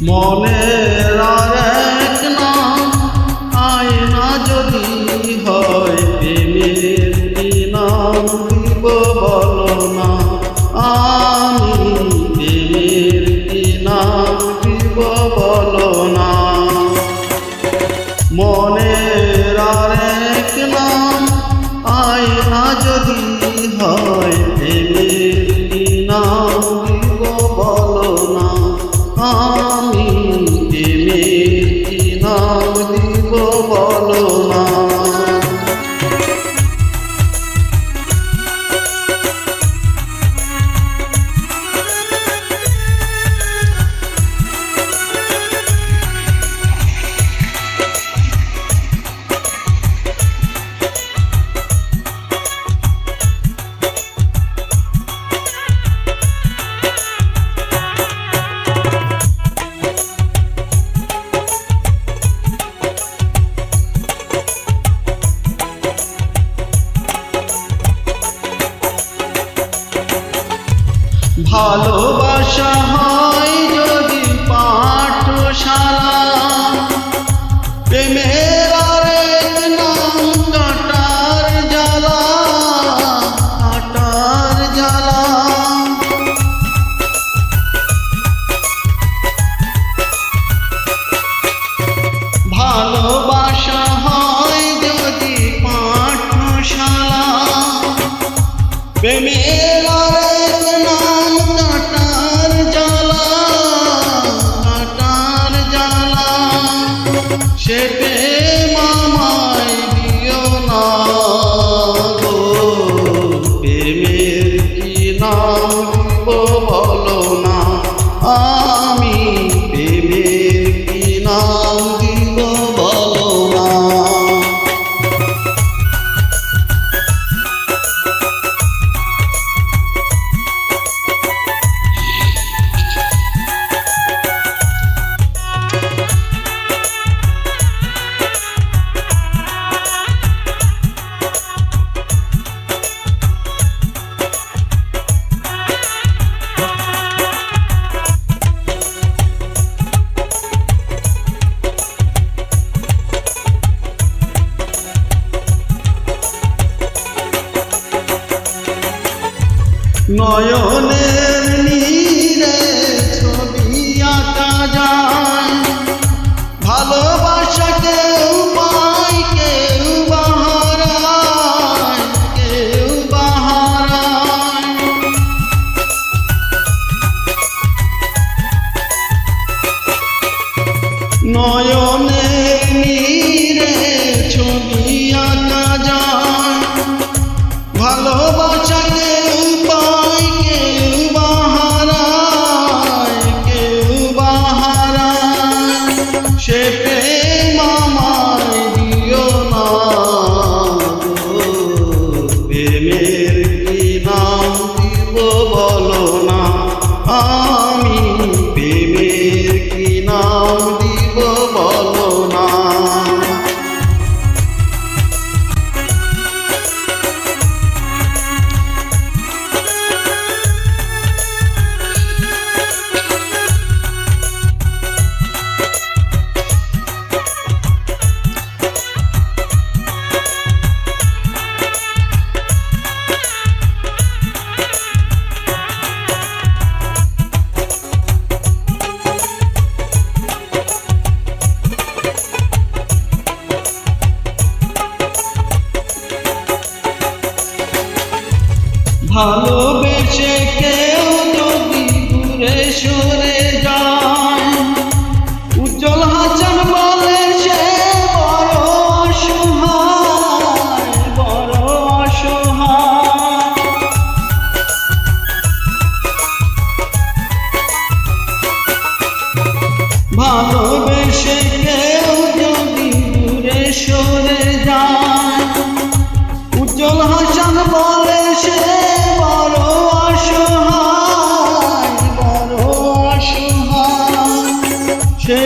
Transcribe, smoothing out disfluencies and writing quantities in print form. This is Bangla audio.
মনের আরেক নাম আয়না যদি হয় প্রেমের কি নাম দিব বলো না আমি প্রেমের কি নাম দিব বলো না মনের আরেক নাম আয়না যদি হয় প্রেমের কি নাম দিব বলো না আমি প্রেমের কি নাম দিব বলো না ভালোবাসা হয় যদি পাঠশালা প্রেমের আরেক নাম কাটার জ্বালা কাটার জ্বালা ভালোবাসা হয় যদি পাঠশালা প্রেমের আরেক নাম কাটার জ্বালা কাটার জ্বালা সে প্রেম আমায় দিও না গো প্রেমের কি নাম দিব বলো না আমি প্রেমের কি নাম দিব বলো না নয়নের নীরে ছবি আঁকা যায় ভালোবাসা কেউ পায় কেউ বাহারায় কেউ বাহারায় নয়নের নীরে ছবি আঁকা যায় ভালোবাসা কেউ পায় কেউ বাহারায় কেউ বাহারায় সে প্রেম আমায় দিও না গো প্রেমের কি নাম দিব বলো না আমি প্রেমের কি নাম দিব বলো না ভালোবেসে কেউ যদি দূরে সরে যায় উজ্জ্বল হাসান বলে সে বড় অসহায় বড় অসহায় ভালোবেসে কেউ যদি দূরে সরে যায় উজ্জ্বল হাসান বলে সে বড় অসহায় বড় অসহায় সে